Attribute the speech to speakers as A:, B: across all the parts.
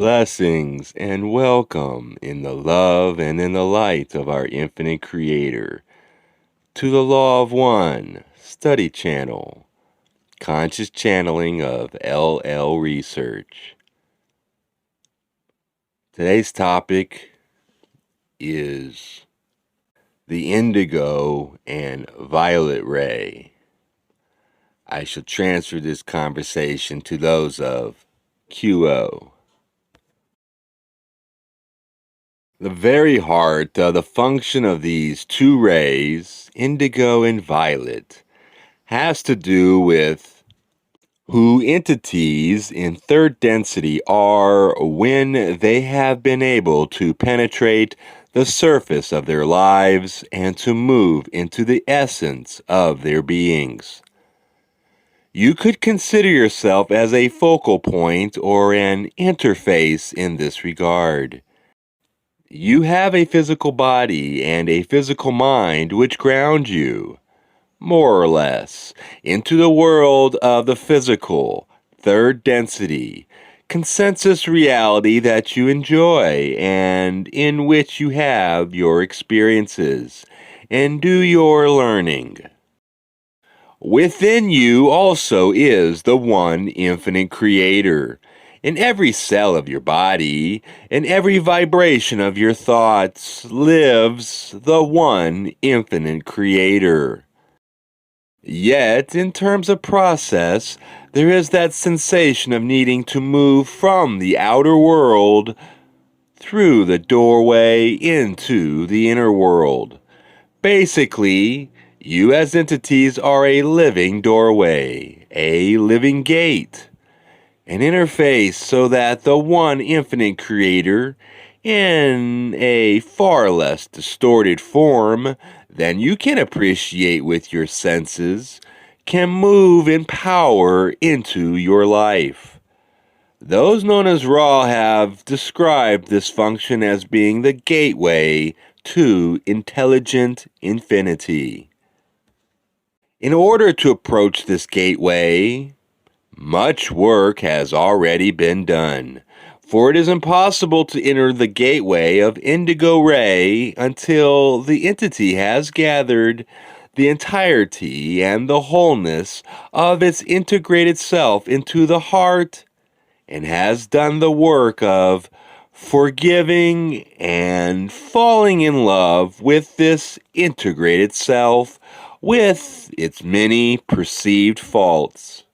A: Blessings and welcome in the love and in the light of our infinite Creator to the Law of One study channel, conscious channeling of LL Research. Today's topic is the indigo and violet ray. I shall transfer this conversation to those of QO. The very heart of the function of these two rays, indigo and violet, has to do with who entities in third density are when they have been able to penetrate the surface of their lives and to move into the essence of their beings. You could consider yourself as a focal point or an interface in this regard. You have a physical body and a physical mind which ground you, more or less, into the world of the physical, third density, consensus reality that you enjoy and in which you have your experiences and do your learning. Within you also is the one infinite Creator. In every cell of your body, in every vibration of your thoughts, lives the one infinite Creator. Yet, in terms of process, there is that sensation of needing to move from the outer world through the doorway into the inner world. Basically, you as entities are a living doorway, a living gate, an interface so that the one infinite Creator, in a far less distorted form than you can appreciate with your senses, can move in power into your life. Those known as Ra have described this function as being the gateway to intelligent infinity. In order to approach this gateway, much work has already been done, for it is impossible to enter the gateway of indigo ray until the entity has gathered the entirety and the wholeness of its integrated self into the heart and has done the work of forgiving and falling in love with this integrated self with its many perceived faults.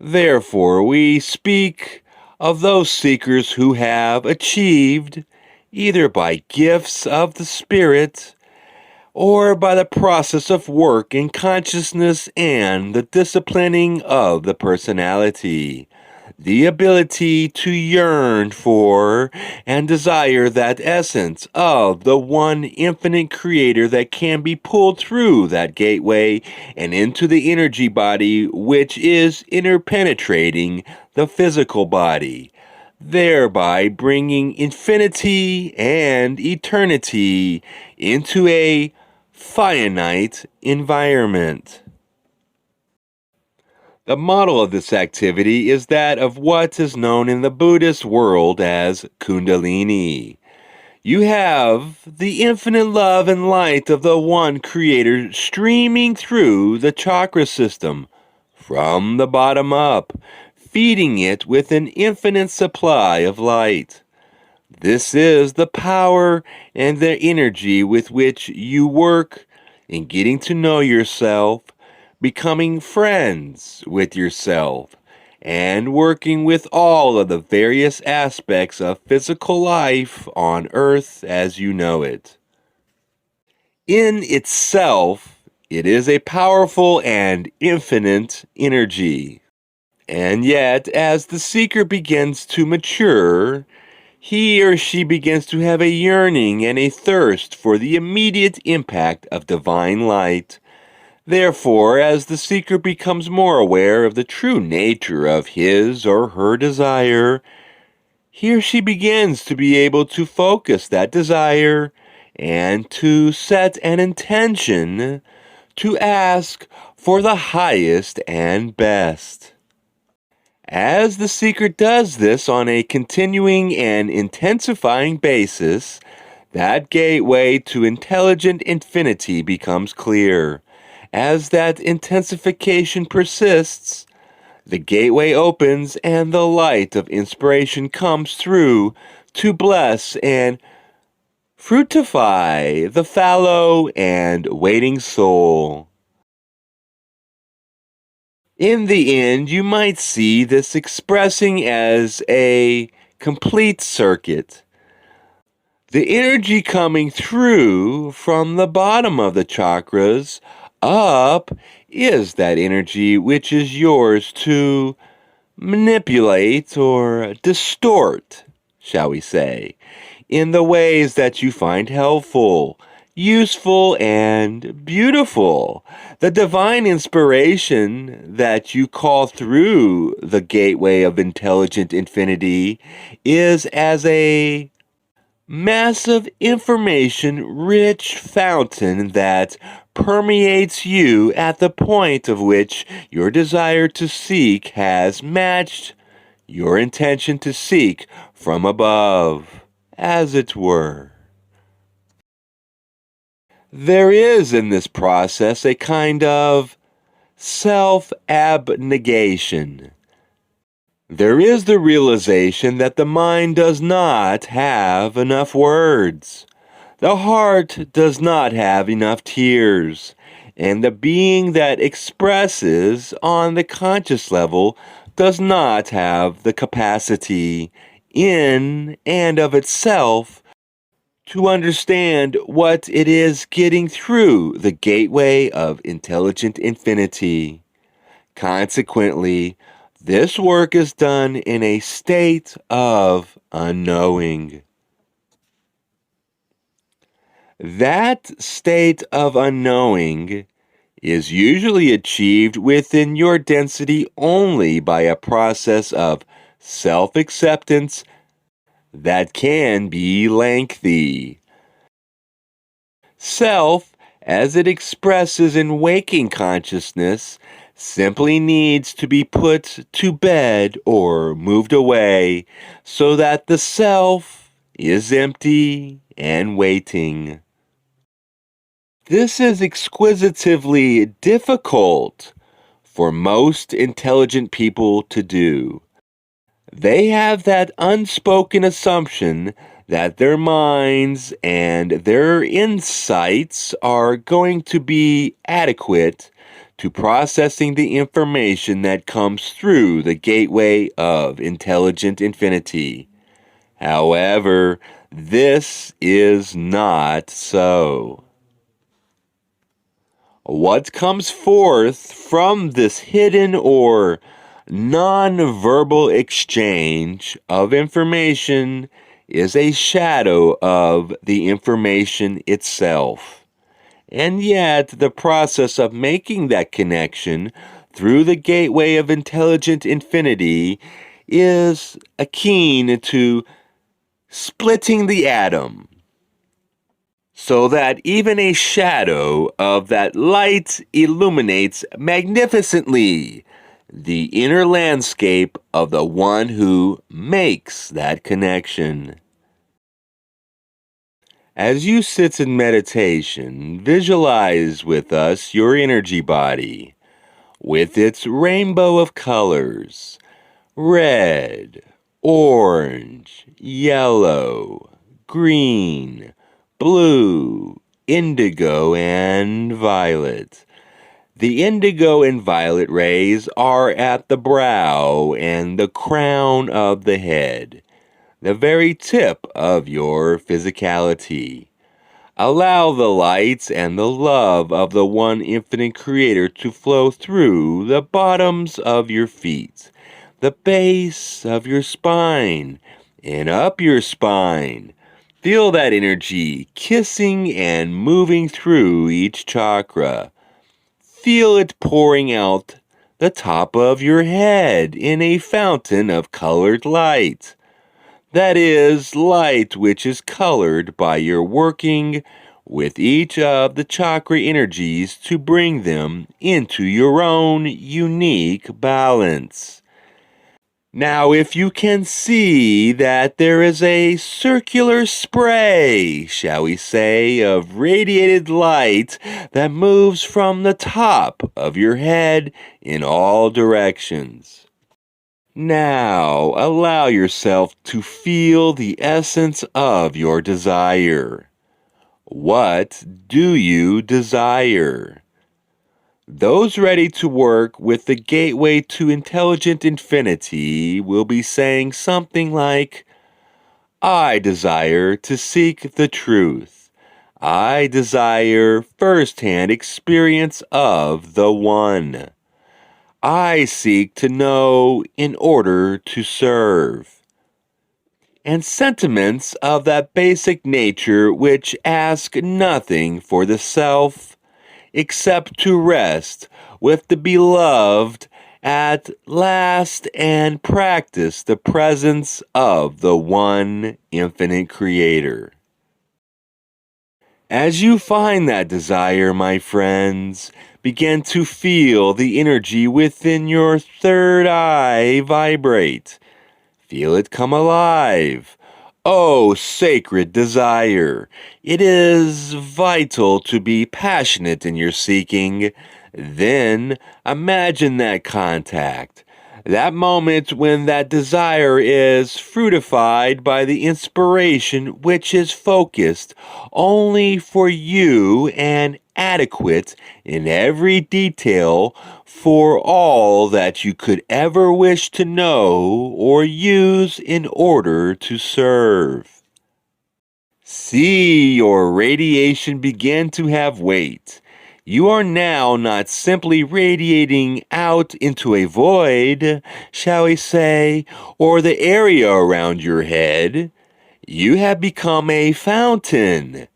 A: Therefore, we speak of those seekers who have achieved, either by gifts of the Spirit or by the process of work in consciousness and the disciplining of the personality, the ability to yearn for and desire that essence of the one infinite Creator that can be pulled through that gateway and into the energy body which is interpenetrating the physical body, thereby bringing infinity and eternity into a finite environment. The model of this activity is that of what is known in the Buddhist world as Kundalini. You have the infinite love and light of the one Creator streaming through the chakra system from the bottom up, feeding it with an infinite supply of light. This is the power and the energy with which you work in getting to know yourself, becoming friends with yourself, and working with all of the various aspects of physical life on earth as you know it. In itself, it is a powerful and infinite energy. And yet, as the seeker begins to mature, he or she begins to have a yearning and a thirst for the immediate impact of divine light. Therefore, as the seeker becomes more aware of the true nature of his or her desire, he or she begins to be able to focus that desire and to set an intention to ask for the highest and best. As the seeker does this on a continuing and intensifying basis, that gateway to intelligent infinity becomes clear. As that intensification persists, the gateway opens and the light of inspiration comes through to bless and fructify the fallow and waiting soul. In the end, you might see this expressing as a complete circuit. The energy coming through from the bottom of the chakras up is that energy which is yours to manipulate or distort, shall we say, in the ways that you find helpful, useful, and beautiful. The divine inspiration that you call through the gateway of intelligent infinity is as a massive information-rich fountain that permeates you at the point of which your desire to seek has matched your intention to seek from above, as it were. There is in this process a kind of self-abnegation. There is the realization that the mind does not have enough words. The heart does not have enough tears. And the being that expresses on the conscious level does not have the capacity in and of itself to understand what it is getting through the gateway of intelligent infinity. Consequently, this work is done in a state of unknowing. That state of unknowing is usually achieved within your density only by a process of self-acceptance that can be lengthy. Self, as it expresses in waking consciousness, simply needs to be put to bed or moved away so that the self is empty and waiting. This is exquisitively difficult for most intelligent people to do. They have that unspoken assumption that their minds and their insights are going to be adequate to processing the information that comes through the gateway of intelligent infinity. However, this is not so. What comes forth from this hidden or non-verbal exchange of information is a shadow of the information itself. And yet, the process of making that connection through the gateway of intelligent infinity is akin to splitting the atom, so that even a shadow of that light illuminates magnificently the inner landscape of the one who makes that connection. As you sit in meditation, visualize with us your energy body with its rainbow of colors: red, orange, yellow, green, blue, indigo, and violet. The indigo and violet rays are at the brow and the crown of the head, the very tip of your physicality. Allow the light and the love of the one infinite creator to flow through the bottoms of your feet, the base of your spine, and up your spine. Feel that energy kissing and moving through each chakra. Feel it pouring out the top of your head in a fountain of colored light. That is, light which is colored by your working with each of the chakra energies to bring them into your own unique balance. Now, if you can see that there is a circular spray, shall we say, of radiated light that moves from the top of your head in all directions. Now, allow yourself to feel the essence of your desire. What do you desire? Those ready to work with the gateway to intelligent infinity will be saying something like, I desire to seek the truth. I desire first-hand experience of the One. I seek to know in order to serve. And sentiments of that basic nature which ask nothing for the self except to rest with the beloved at last and practice the presence of the one infinite creator. As you find that desire, my friends, begin to feel the energy within your third eye vibrate. Feel it come alive. Oh, sacred desire! It is vital to be passionate in your seeking. Then imagine that contact. That moment when that desire is fruitified by the inspiration which is focused only for you and adequate in every detail for all that you could ever wish to know or use in order to serve. See your radiation begin to have weight. You are now not simply radiating out into a void, shall we say, or the area around your head. You have become a fountain.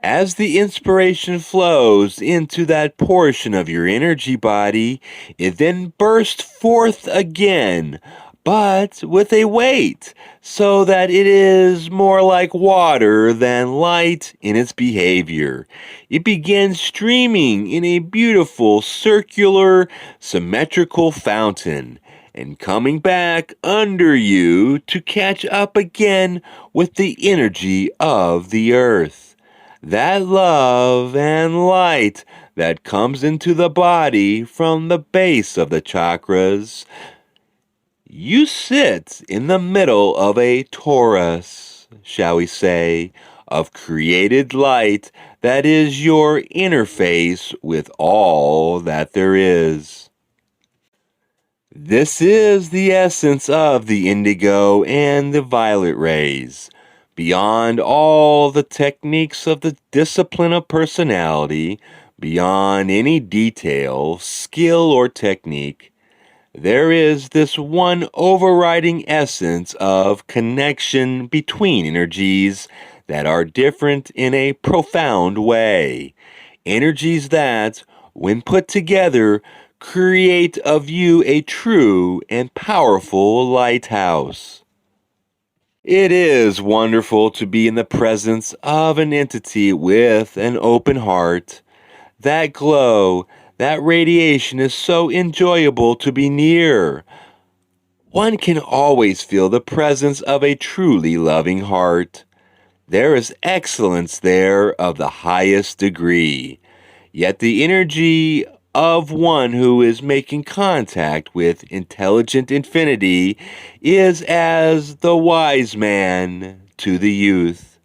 A: As the inspiration flows into that portion of your energy body, it then bursts forth again, but with a weight, so that it is more like water than light in its behavior. It begins streaming in a beautiful, circular, symmetrical fountain, and coming back under you to catch up again with the energy of the earth. That love and light that comes into the body from the base of the chakras. You sit in the middle of a torus, shall we say, of created light that is your interface with all that there is. This is the essence of the indigo and the violet rays. Beyond all the techniques of the discipline of personality, beyond any detail, skill, or technique, there is this one overriding essence of connection between energies that are different in a profound way. Energies that, when put together, create of you a true and powerful lighthouse. It is wonderful to be in the presence of an entity with an open heart. That glow, that radiation is so enjoyable to be near. One can always feel the presence of a truly loving heart. There is excellence there of the highest degree. Yet the energy of one who is making contact with intelligent infinity is as the wise man to the youth.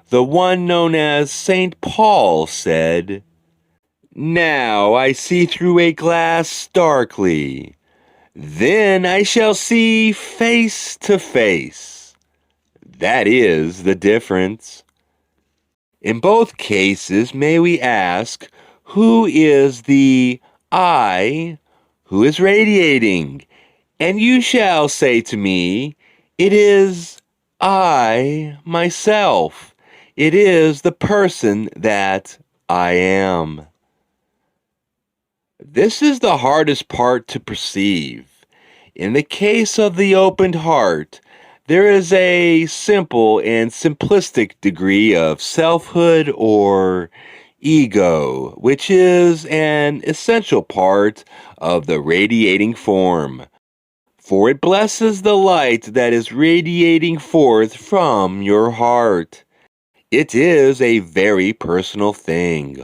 A: The one known as St. Paul said, Now I see through a glass darkly, then I shall see face to face. That is the difference. In both cases, may we ask, who is the I who is radiating? And you shall say to me, it is I myself. It is the person that I am. This is the hardest part to perceive. In the case of the opened heart, there is a simple and simplistic degree of selfhood or ego, which is an essential part of the radiating form. for it blesses the light that is radiating forth from your heart. It is a very personal thing,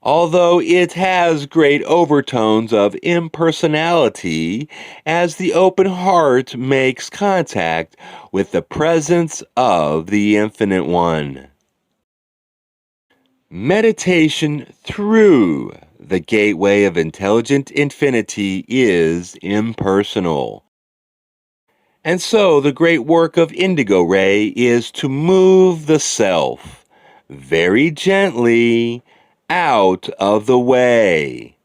A: although it has great overtones of impersonality as the open heart makes contact with the presence of the Infinite One. Meditation through the gateway of intelligent infinity is impersonal. And so the great work of Indigo Ray is to move the self very gently out of the way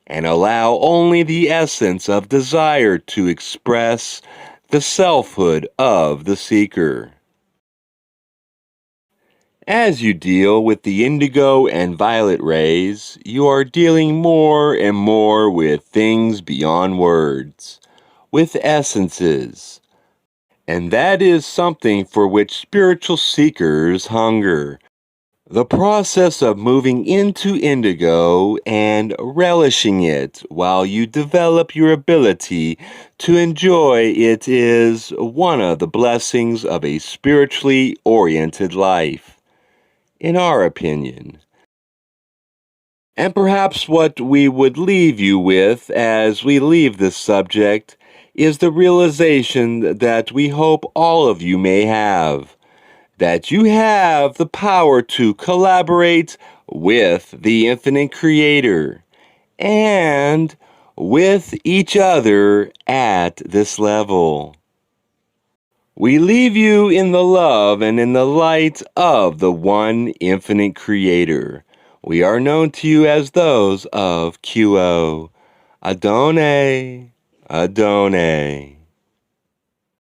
A: and allow only the essence of desire to express the selfhood of the seeker. As you deal with the indigo and violet rays, you are dealing more and more with things beyond words, with essences. And that is something for which spiritual seekers hunger. The process of moving into indigo and relishing it while you develop your ability to enjoy it is one of the blessings of a spiritually oriented life, in our opinion. And perhaps what we would leave you with as we leave this subject is the realization that we hope all of you may have, that you have the power to collaborate with the infinite creator and with each other at this level. We leave you in the love and in the light of the one infinite creator. We are known to you as those of QO. Adonai, Adonai.